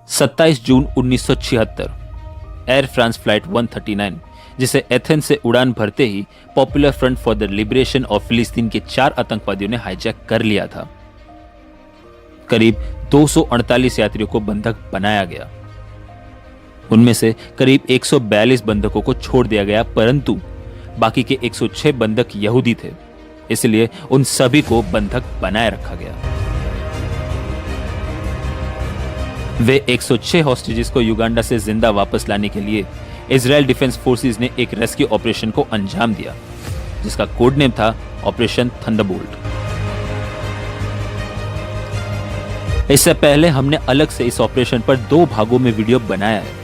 27 जून 1976 air France flight 139 जिसे Athens से उड़ान भरते ही popular front for the liberation of फिलिस्तीन के 4 आतंकवादियों ने हाईजैक कर लिया था। करीब 248 यात्रियों को बंधक बनाया गया। उनमें से करीब 142 बंधकों को छोड़ दिया गया, परंतु बाकी के 106 बंधक यहूदी थे, इसलिए उन सभी को बंधक बनाए रखा गया। वे 106 हॉस्टेजेस को युगांडा से जिंदा वापस लाने के लिए इजराइल डिफेंस फोर्सेस ने एक रेस्क्यू ऑपरेशन को अंजाम दिया, जिसका कोड नेम था ऑपरेशन थंडरबोल्ट। इससे पहले हमने अलग से इस ऑपरेशन पर 2 भागों में वीडियो बनाया है,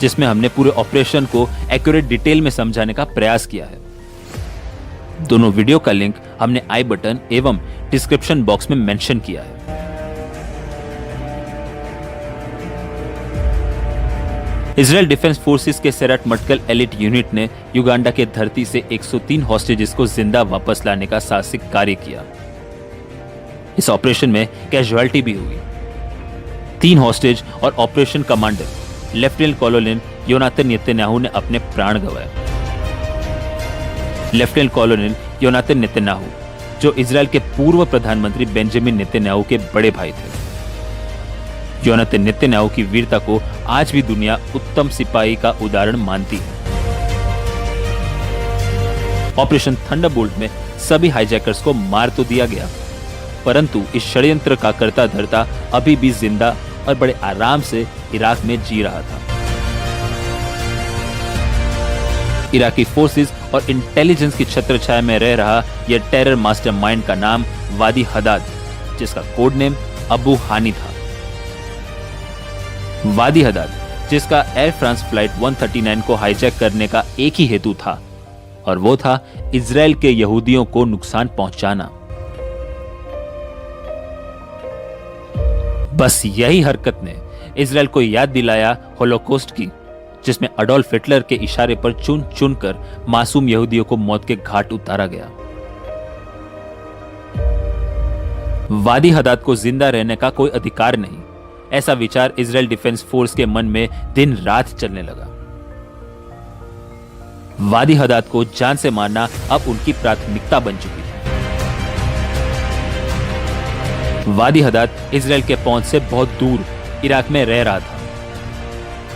जिसमें हमने पूरे ऑपरेशन को एक्यूरेट डिटेल में समझाने का प्रयास किया है। दोनों वीडियो का लिंक हमने आई बटन एवं डिस्क्रिप्शन बॉक्स में मेंशन किया है। इजराइल डिफेंस फोर्सेस के सेराट मटकल एलिट यूनिट ने युगांडा के धरती से 103 हॉस्टेजेस को जिंदा वापस लाने का साहसिक कार्य किया। इस ऑपरेशन में कैजुअलिटी भी हुई। 3 हॉस्टेज और operation commander lieutenant कॉलोनल Yonatan Netanyahu ने अपने प्राण गंवाए। लेफ्टिनेंट कॉलोनल योनाथन नेतन्याहू, जो इजराइल के पूर्व प्रधानमंत्री बेंजामिन नेतन्याहू के बड़े भाई थे। योनाथन नेतन्याहू की वीरता को आज भी दुनिया उत्तम सिपाही का उदाहरण मानती है। ऑपरेशन थंडरबोल्ट में सभी हाईजैकर्स को मार तो दिया गया, परंतु इस षड्यंत्र का कर्ता धर्ता अभी भी जिंदा और बड़े आराम से इराक में जी रहा था। इराकी फोर्सेस और इंटेलिजेंस की छत्रछाया में रह रहा यह टेरर मास्टरमाइंड का नाम वादी हदाद, जिसका कोड नेम अबू हानी था। वादी हदाद, जिसका एयर फ्रांस फ्लाइट 139 को हाईजैक करने का एक ही हेतु था, और वो था इजराइल के यहूदियों को नुकसान पहुंचाना। बस यही हरकत ने इजराइल को याद दिलाया होलोकॉस्ट की, जिसमें अडोल्फ हिटलर के इशारे पर चुन चुनकर मासूम यहूदियों को मौत के घाट उतारा गया। वादी हदाद को जिंदा रहने का कोई अधिकार नहीं, ऐसा विचार इजराइल डिफेंस फोर्स के मन में दिन रात चलने लगा। वादी हदाद को जान से मारना अब उनकी प्राथमिकता बन चुकी थी। वादी हदाद इजराइल के पहुंच से बहुत दूर इराक में रह रहा था।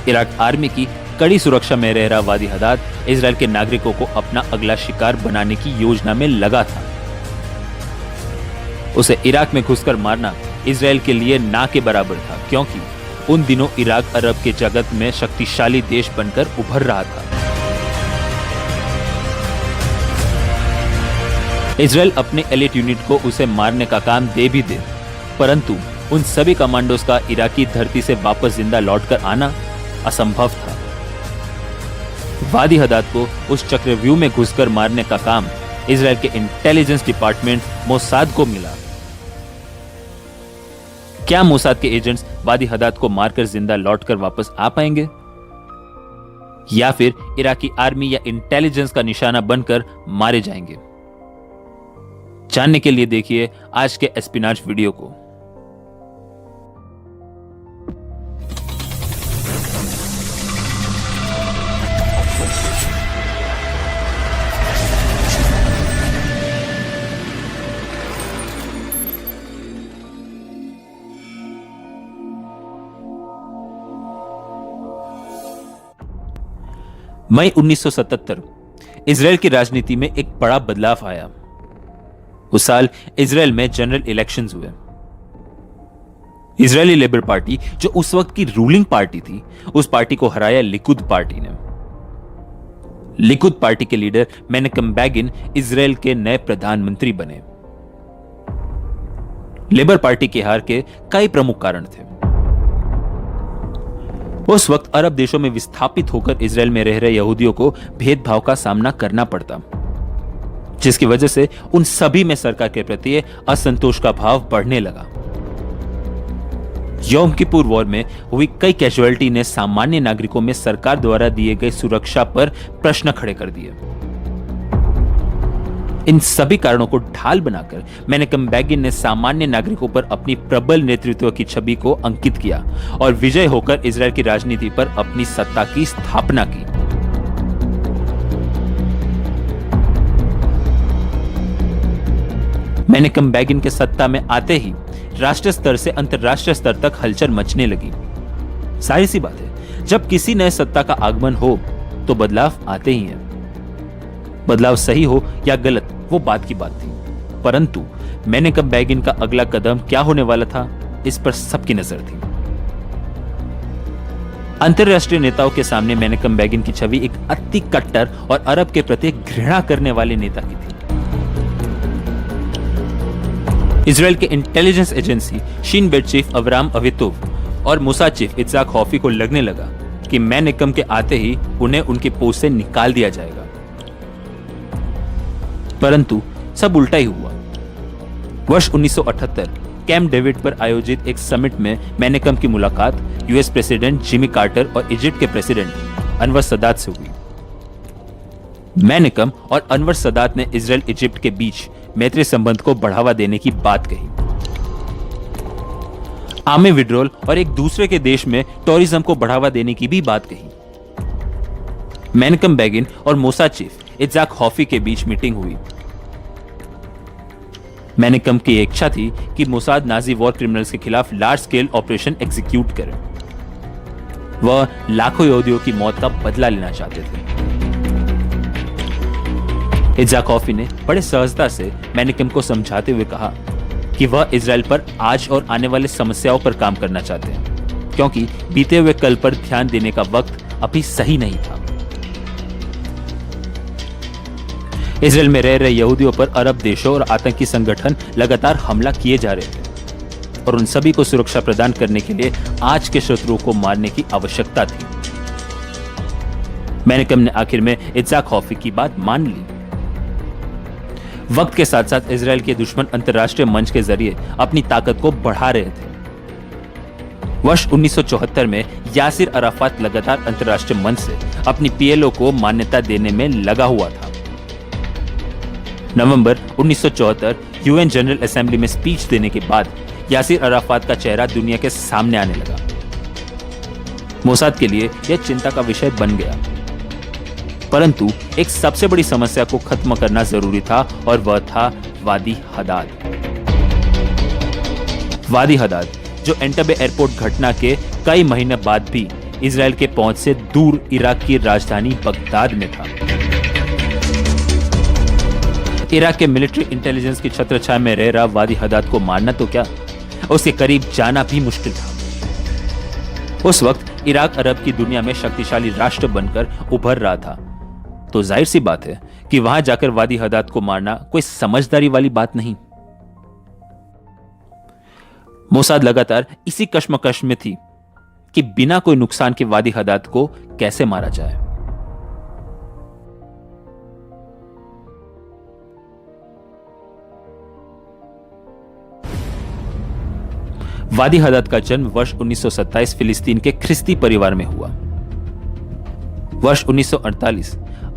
इराक आर्मी की कड़ी सुरक्षा में रह रहा वादी हदाद इजराइल के नागरिकों को अपना अगला शिकार बनाने की योजना में लगा था। उसे इराक में घुसकर मारना इजराइल के लिए ना के बराबर था, क्योंकि उन दिनों इराक अरब के जगत में शक्तिशाली देश बनकर उभर रहा था। इजराइल अपने एलिट यूनिट को उसे मारने का काम दे भी दे, परंतु उन सभी कमांडोज का इराकी धरती से वापस जिंदा लौटकर आना असंभव था। वादी हदाद को उस चक्रव्यूह में घुसकर मारने का काम इजराइल के इंटेलिजेंस डिपार्टमेंट मोसाद को मिला। क्या मोसाद के एजेंट्स वादी हदाद को मारकर जिंदा लौटकर वापस आ पाएंगे, या फिर इराकी आर्मी या इंटेलिजेंस का निशाना बनकर मारे जाएंगे? जानने के लिए देखिए आज के एस्पिनाज वीडियो को। मई 1977 इजराइल की राजनीति में एक बड़ा बदलाव आया। उस साल इजराइल में जनरल इलेक्शंस हुए। इजरायली लेबर पार्टी, जो उस वक्त की रूलिंग पार्टी थी, उस पार्टी को हराया लिकुद पार्टी ने। लिकुद पार्टी के लीडर मेनेकम बेगिन इजराइल के नए प्रधानमंत्री बने। लेबर पार्टी की हार के कई प्रमुख कारण थे। उस वक्त अरब देशों में विस्थापित होकर इजराइल में रह रहे यहूदियों को भेदभाव का सामना करना पड़ता, जिसकी वजह से उन सभी में सरकार के प्रति असंतोष का भाव बढ़ने लगा। यौम किपुर वॉर में हुई कई कैजुअलिटी ने सामान्य नागरिकों में सरकार द्वारा दिए गए सुरक्षा पर प्रश्न खड़े कर दिए। इन सभी कारणों को ढाल बनाकर मेनेकम बेगिन ने सामान्य नागरिकों पर अपनी प्रबल नेतृत्व की छवि को अंकित किया और विजय होकर इजराइल की राजनीति पर अपनी सत्ता की स्थापना की। मेनेकम बेगिन के सत्ता में आते ही राष्ट्रीय स्तर से अंतर्राष्ट्रीय स्तर तक हलचल मचने लगी। सारी सी बात है, जब किसी नए सत्ता का आगमन हो तो बदलाव आते ही हैं। बदलाव सही हो या गलत वो बात की बात थी, परंतु मेनेकम बेगिन का अगला कदम क्या होने वाला था इस पर सबकी नजर थी। अंतरराष्ट्रीय नेताओं के सामने मेनेकम बेगिन की छवि एक अति कट्टर और अरब के प्रति घृणा करने वाले नेता की थी। इजराइल के इंटेलिजेंस एजेंसी शीन बेट चीफ अवराम अवितोव और मोसाद चीफ इत्जाक हॉफी को लगने लगा कि मेनेकम के आते ही उन्हें उनके पोस्ट से निकाल दिया जाएगा, परंतु सब उल्टा ही हुआ। वर्ष 1978 कैंप डेविड पर आयोजित एक समिट में मेनेकम की मुलाकात यूएस प्रेसिडेंट जिमी कार्टर और इजिप्ट के प्रेसिडेंट अनवर सदात से हुई। मेनेकम और अनवर सदात ने इजराइल इजिप्ट के बीच मैत्री संबंध को बढ़ावा देने की बात कही। आर्मी विड्रॉल और एक दूसरे के देश में टूरिज्म को बढ़ावा देने की भी बात कही। मेनेकम बेगिन और मोसाद चीफ इत्जाक हॉफी के बीच मीटिंग हुई। मेनेकम की इच्छा थी कि मोसाद नाजी वॉर क्रिमिनल्स के खिलाफ लार्ज स्केल ऑपरेशन एग्जीक्यूट करे। वह लाखों यहूदियों की मौत का बदला लेना चाहते थे। इत्जाक हॉफी ने बड़े सहजता से मेनेकम को समझाते हुए कहा कि वह इजराइल पर आज और आने वाले समस्याओं पर काम करना चाहते हैं, क्योंकि बीते हुए कल पर ध्यान देने का वक्त अभी सही नहीं था। इजराइल में रह रहे यहूदियों पर अरब देशों और आतंकी संगठन लगातार हमला किए जा रहे थे और उन सभी को सुरक्षा प्रदान करने के लिए आज के शत्रुओं को मारने की आवश्यकता थी। मेनेकम ने आखिर में इत्जाक हॉफी की बात मान ली। वक्त के साथ साथ इजराइल के दुश्मन अंतर्राष्ट्रीय मंच के जरिए अपनी ताकत को बढ़ा रहे थे। वर्ष 1974 में यासिर अराफात लगातार अंतर्राष्ट्रीय मंच से अपनी पीएलओ को मान्यता देने में लगा हुआ था। नवंबर 1974 यूएन जनरल असेंबली में स्पीच देने के बाद यासिर अराफात का चेहरा दुनिया के सामने आने लगा। मोसाद के लिए यह चिंता का विषय बन गया, परंतु एक सबसे बड़ी समस्या को खत्म करना जरूरी था और वह था वादी हदाद। वादी हदाद जो एंटबे एयरपोर्ट घटना के कई महीने बाद भी इजराइल के पहुंच से दूर इराक की राजधानी बगदाद में था। इराक के मिलिट्री इंटेलिजेंस की छत्रछाया में रह रहा वादी हदाद को मारना तो क्या, उसके करीब जाना भी मुश्किल था। उस वक्त इराक अरब की दुनिया में शक्तिशाली राष्ट्र बनकर उभर रहा था, तो जाहिर सी बात है कि वहां जाकर वादी हदाद को मारना कोई समझदारी वाली बात नहीं। मोसाद लगातार इसी कश्मकश में थी कि बिना कोई नुकसान के वादी हदाद को कैसे मारा जाए। वादी हदाद का जन्म वर्ष 1927 फिलिस्तीन के ख्रिस्ती परिवार में हुआ। वर्ष 1948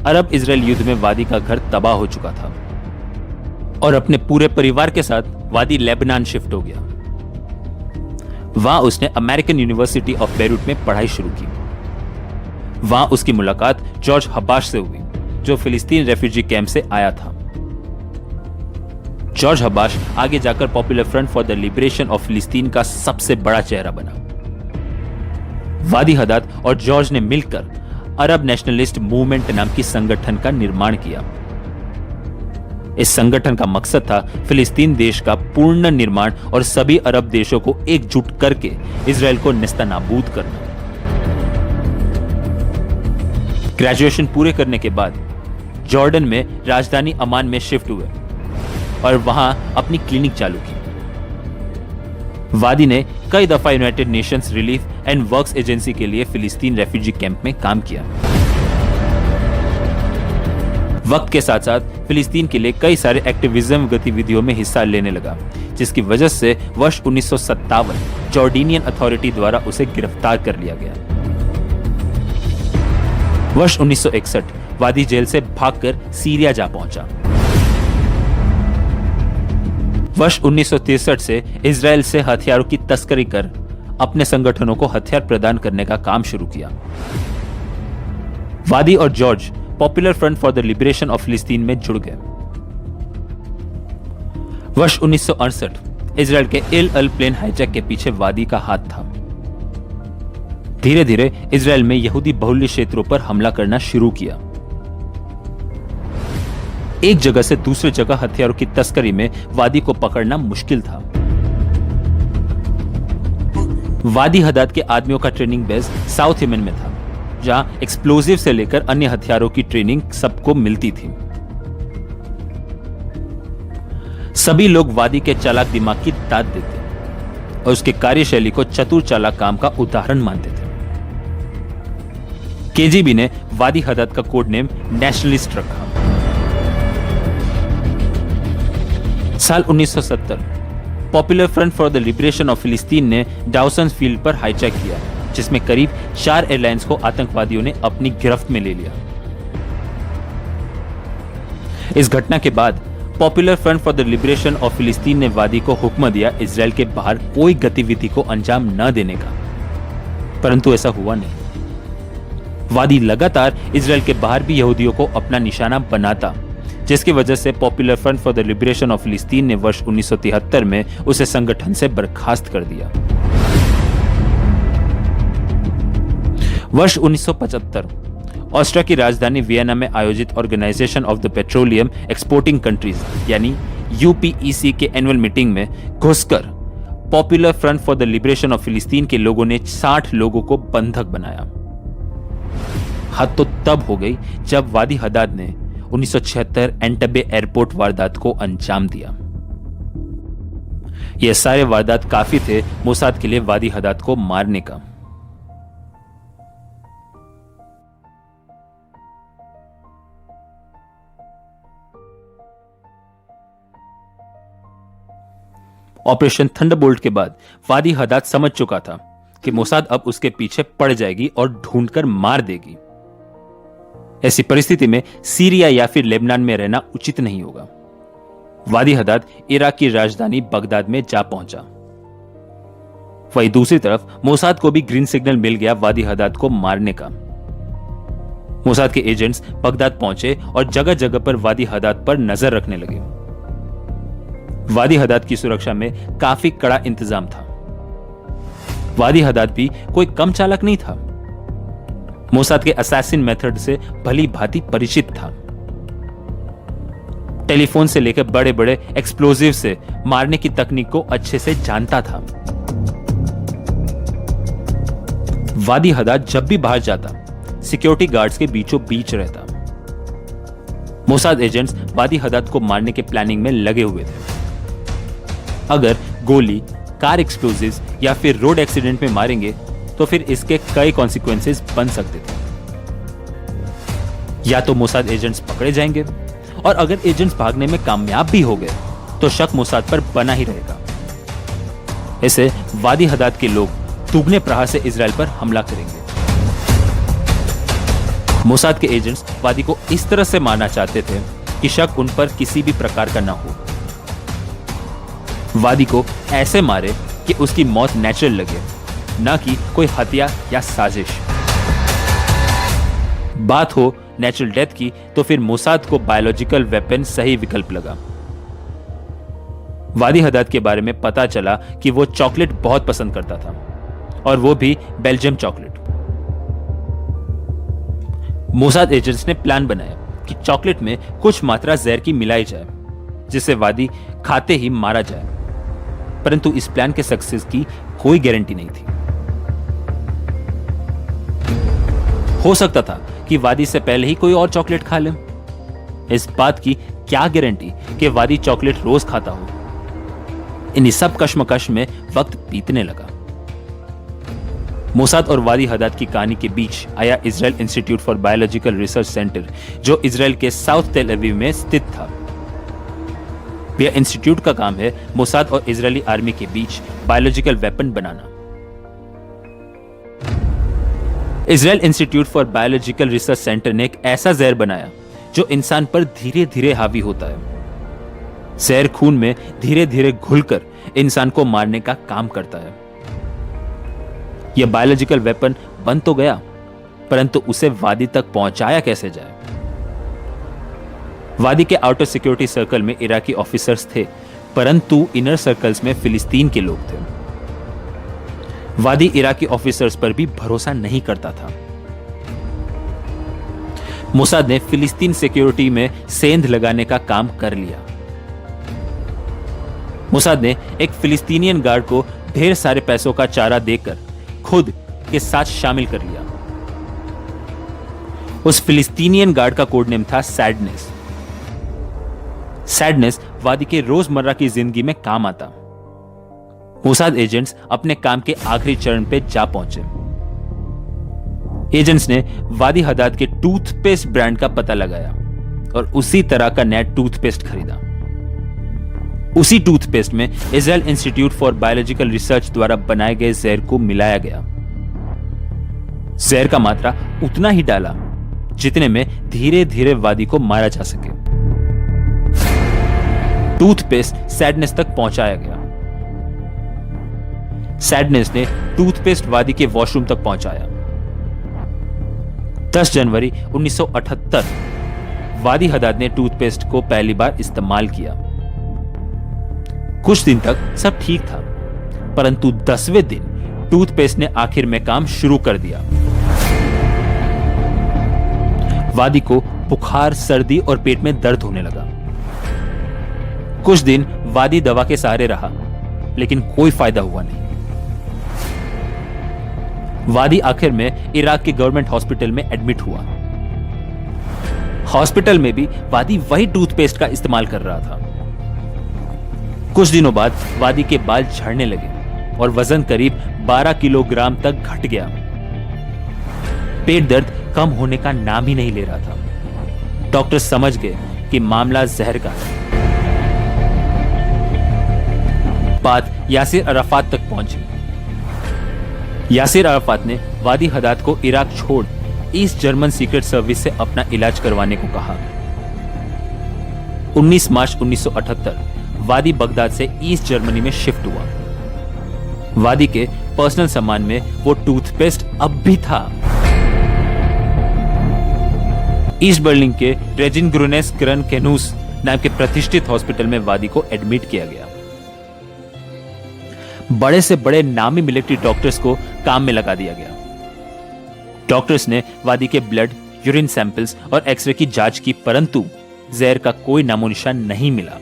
अरब इजराइल युद्ध में वादी का घर तबाह हो चुका था और अपने पूरे परिवार के साथ वादी लेबनान शिफ्ट हो गया। वहां उसने अमेरिकन यूनिवर्सिटी ऑफ बेरूट में पढ़ाई शुरू की। वहां उसकी मुलाकात जॉर्ज हब्बाश से हुई, जो फिलिस्तीन रेफ्यूजी कैंप से आया था। जॉर्ज हब्बाश आगे जाकर popular front for the liberation of फिलिस्तीन का सबसे बड़ा चेहरा बना। वादी हदाद और जॉर्ज ने मिलकर अरब नेशनलिस्ट मूवमेंट नाम की संगठन का निर्माण किया। इस संगठन का मकसद था फिलिस्तीन देश का पूर्ण निर्माण और सभी अरब देशों को एकजुट करके इजराइल को नेस्तनाबूद करना। ग्रेजुएशन पूरे करने के बाद जॉर्डन में राजधानी अमान में शिफ्ट हुए और वहां अपनी क्लिनिक चालू की। वादी ने कई दफा United Nations relief and works agency के लिए फिलिस्तीन रेफ्यूजी कैंप में काम किया। वक्त के साथ साथ फिलिस्तीन के लिए कई सारे एक्टिविज्म गतिविधियों में हिस्सा लेने लगा, जिसकी वजह से वर्ष 1957 जॉर्डनियन अथॉरिटी द्वारा उसे गिरफ्तार कर लिया गया। वर्ष 1961 वादी जेल से भागकर सीरिया जा पहुंचा। वर्ष 1963 से इजराइल से हथियारों की तस्करी कर अपने संगठनों को हथियार प्रदान करने का काम शुरू किया। वादी और George popular front for the liberation of फिलिस्तीन में जुड़ गए। वर्ष 1968 इजराइल के एल अल प्लेन हाईजैक के पीछे वादी का हाथ था। धीरे धीरे इजराइल में यहूदी बहुल्य क्षेत्रों पर हमला करना शुरू किया। एक जगह से दूसरी जगह हथियारों की तस्करी में वादी को पकड़ना मुश्किल था। वादी हदाद के आदमियों का ट्रेनिंग बेस साउथ यमन में था, जहां एक्सप्लोजिव से लेकर अन्य हथियारों की ट्रेनिंग सबको मिलती थी। सभी लोग वादी के चालाक दिमाग की दाद देते और उसके कार्यशैली को चतुर चालाक काम का उदाहरण मानते थे। केजीबी ने वादी हदाद का कोड नेम नेशनलिस्ट रखा। साल 1970 popular front for the liberation of फिलिस्तीन ने डाउसन फील्ड पर हाईजैक किया, जिसमें करीब 4 एयरलाइंस को आतंकवादियों ने अपनी गिरफ्त में ले लिया। इस घटना के बाद popular front for the liberation of फिलिस्तीन ने वादी को हुक्म दिया इजराइल के बाहर कोई गतिविधि को अंजाम न देने का, परंतु ऐसा हुआ नहीं। वादी लगातार इजराइल के बाहर भी यहूदियों को अपना निशाना बनाता, जिसकी वजह से popular front for the liberation of फिलिस्तीन ने वर्ष 1973 में उसे संगठन से बर्खास्त कर दिया। वर्ष 1975 ऑस्ट्रिया की राजधानी वियना में आयोजित organisation of the petroleum exporting countries यानी यूपीईसी के एनुअल मीटिंग में घुसकर popular front for the liberation of फिलिस्तीन के लोगों ने 60 लोगों को बंधक बनाया। हद तो तब हो गई जब वादी हदाद ने 1976 एंटबे एयरपोर्ट वारदात को अंजाम दिया। यह सारे वारदात काफी थे मोसाद के लिए वादी हदाद को मारने का। ऑपरेशन थंडरबोल्ट के बाद वादी हदाद समझ चुका था कि मोसाद अब उसके पीछे पड़ जाएगी और ढूंढकर मार देगी। ऐसी परिस्थिति में सीरिया या फिर लेबनान में रहना उचित नहीं होगा। वादी हदाद इराक की राजधानी बगदाद में जा पहुंचा। वहीं दूसरी तरफ मोसाद को भी ग्रीन सिग्नल मिल गया वादी हदाद को मारने का। मोसाद के एजेंट्स बगदाद पहुंचे और जगह जगह पर वादी हदाद पर नजर रखने लगे। वादी हदाद की सुरक्षा में काफी कड़ा इंतजाम था। वादी हदाद भी कोई कम चालाक नहीं था। मोसाद के असैसिन मेथड से भली भांति परिचित था। टेलीफोन से लेकर बड़े बड़े एक्सप्लोजिव से मारने की तकनीक को अच्छे से जानता था। वादी हदाद जब भी बाहर जाता, सिक्योरिटी गार्ड्स के बीचों बीच रहता। मोसाद एजेंट्स वादी हदाद को मारने के प्लानिंग में लगे हुए थे। अगर गोली, कार एक्सप्लोजिव्स या फिर रोड एक्सीडेंट में मारेंगे तो फिर इसके कई कॉन्सिक्वेंसेस बन सकते थे। या तो मोसाद एजेंट्स पकड़े जाएंगे, और अगर एजेंट्स भागने में कामयाब भी हो गए तो शक मोसाद पर बना ही रहेगा। ऐसे वादी हदाद के लोग दुगने प्रहार से इजराइल पर हमला करेंगे। मोसाद के एजेंट्स वादी को इस तरह से मारना चाहते थे कि शक उन पर किसी भी प्रकार का ना हो। वादी को ऐसे मारे कि उसकी मौत नेचुरल लगे, ना कि कोई हत्या या साजिश। बात हो नेचुरल डेथ की तो फिर मोसाद को बायोलॉजिकल वेपन सही विकल्प लगा। वादी हदाद के बारे में पता चला कि वो चॉकलेट बहुत पसंद करता था, और वो भी बेल्जियम चॉकलेट। मोसाद एजेंट्स ने प्लान बनाया कि चॉकलेट में कुछ मात्रा जहर की मिलाई जाए, जिसे वादी खाते ही मारा जाए, परंतु इस प्लान के सक्सेस की कोई गारंटी नहीं थी। हो सकता था कि वादी से पहले ही कोई और चॉकलेट खा ले। इस बात की क्या गारंटी कि वादी चॉकलेट रोज खाता हो। इन सब कश्मकश में वक्त बीतने लगा। मोसाद और वादी हदाद की कहानी के बीच आया Israel institute for biological research centre, जो इजराइल के साउथ तेल अवीव में स्थित था। यह इंस्टीट्यूट का काम है मोसाद और इजरायली आर्मी के बीच बायोलॉजिकल वेपन बनाना। Israel institute for biological research center ने एक ऐसा जहर बनाया जो इंसान पर धीरे धीरे हावी होता है। जहर खून में धीरे धीरे घुलकर इंसान को मारने का काम करता है। यह बायोलॉजिकल वेपन बन तो गया, परंतु उसे वादी तक पहुंचाया कैसे जाए? वादी के आउटर सिक्योरिटी सर्कल में इराकी ऑफिसर्स थे, परंतु इनर सर्कल्स में फिलिस्तीन के लोग थे। वादी इराकी ऑफिसर्स पर भी भरोसा नहीं करता था। मोसाद ने फिलिस्तीन सिक्योरिटी में सेंध लगाने का काम कर लिया। मोसाद ने एक फिलिस्तीनियन गार्ड को ढेर सारे पैसों का चारा देकर खुद के साथ शामिल कर लिया। उस फिलिस्तीनियन गार्ड का कोड नेम था सैडनेस। सैडनेस वादी के रोजमर्रा की जिंदगी में काम आता। मोसाद एजेंट्स अपने काम के आखिरी चरण पे जा पहुंचे। एजेंट्स ने वादी हदाद के टूथपेस्ट ब्रांड का पता लगाया और उसी तरह का नया टूथपेस्ट खरीदा। उसी टूथपेस्ट में Israel institute for biological research द्वारा बनाए गए जहर को मिलाया गया। जहर का मात्रा उतना ही डाला जितने में धीरे धीरे वादी को मारा जा सके। टूथपेस्ट सैडनेस तक पहुंचाया गया। सैडनेस ने टूथपेस्ट वादी के वॉशरूम तक पहुंचाया। 10 जनवरी 1978 वादी हदाद ने टूथपेस्ट को पहली बार इस्तेमाल किया। कुछ दिन तक सब ठीक था, परंतु 10वें दिन टूथपेस्ट ने आखिर में काम शुरू कर दिया। वादी को बुखार, सर्दी और पेट में दर्द होने लगा। कुछ दिन वादी दवा के सहारे रहा, लेकिन कोई फायदा हुआ नहीं। वादी आखिर में इराक के गवर्नमेंट हॉस्पिटल में एडमिट हुआ। हॉस्पिटल में भी वादी वही टूथपेस्ट का इस्तेमाल कर रहा था। कुछ दिनों बाद वादी के बाल झड़ने लगे और वजन करीब 12 किलोग्राम तक घट गया। पेट दर्द कम होने का नाम ही नहीं ले रहा था। डॉक्टर समझ गए कि मामला जहर का है। बात यासिर अराफात तक पहुंची। यासिर अराफात ने वादी हदाद को इराक छोड़ ईस्ट जर्मन सीक्रेट सर्विस से अपना इलाज करवाने को कहा। 19 मार्च 1978 वादी बगदाद से ईस्ट जर्मनी में शिफ्ट हुआ। वादी के पर्सनल सामान में वो टूथपेस्ट अब भी था। ईस्ट बर्लिन के रेजिन ग्रुनेस क्रन केनूस नाम के प्रतिष्ठित हॉस्पिटल में वादी को एडमिट किया गया। बड़े से बड़े नामी मिलिट्री डॉक्टर्स को काम में लगा दिया गया। डॉक्टर्स ने वादी के ब्लड, यूरिन सैंपल्स और एक्सरे की जांच की, परंतु जहर का कोई नामो निशान नहीं मिला।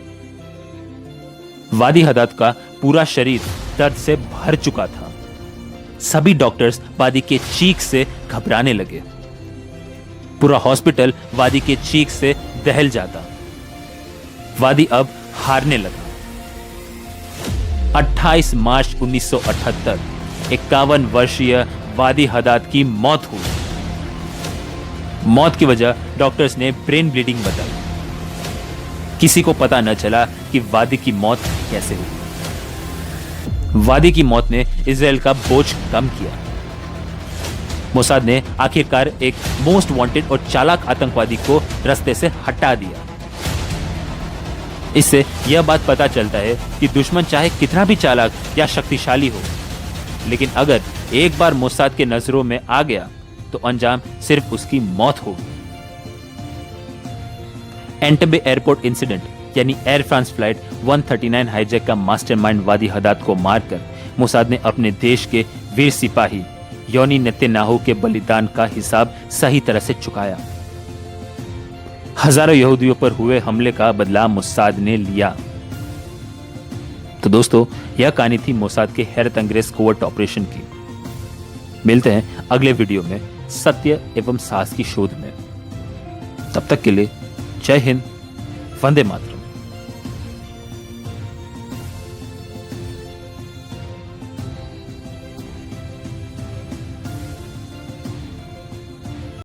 वादी हदाद का पूरा शरीर दर्द से भर चुका था। सभी डॉक्टर्स वादी के चीख से घबराने लगे। पूरा हॉस्पिटल वादी के चीख से दहल जाता। वादी अब हारने लगा। 28 मार्च 1978 51 वर्षीय वादी हदाद की मौत हुई। मौत की वजह डॉक्टर्स ने ब्रेन ब्लीडिंग बताई। किसी को पता न चला कि वादी की मौत कैसे हुई। वादी की मौत ने इजराइल का बोझ कम किया। मोसाद ने आखिरकार एक मोस्ट वांटेड और चालाक आतंकवादी को रास्ते से हटा दिया। इससे यह बात पता चलता है कि दुश्मन चाहे कितना भी चालाक या शक्तिशाली हो, लेकिन अगर एक बार मोसाद के नजरों में आ गया तो अंजाम सिर्फ उसकी मौत होगी। एंटेबे एयरपोर्ट इंसिडेंट यानी एयर फ्रांस फ्लाइट 139 हाईजैक का मास्टरमाइंड वादी हदाद को मारकर मोसाद ने अपने देश के वीर सिपाही योनी नेतन्याहू के बलिदान का हिसाब सही तरह से चुकाया। हजारों यहूदियों पर हुए हमले का बदला मोसाद ने लिया। तो दोस्तों, यह कहानी थी मोसाद के हैरत अंग्रेज कोवर्ट ऑपरेशन की। मिलते हैं अगले वीडियो में सत्य एवं साहस की शोध में। तब तक के लिए जय हिंद, वंदे मातरम।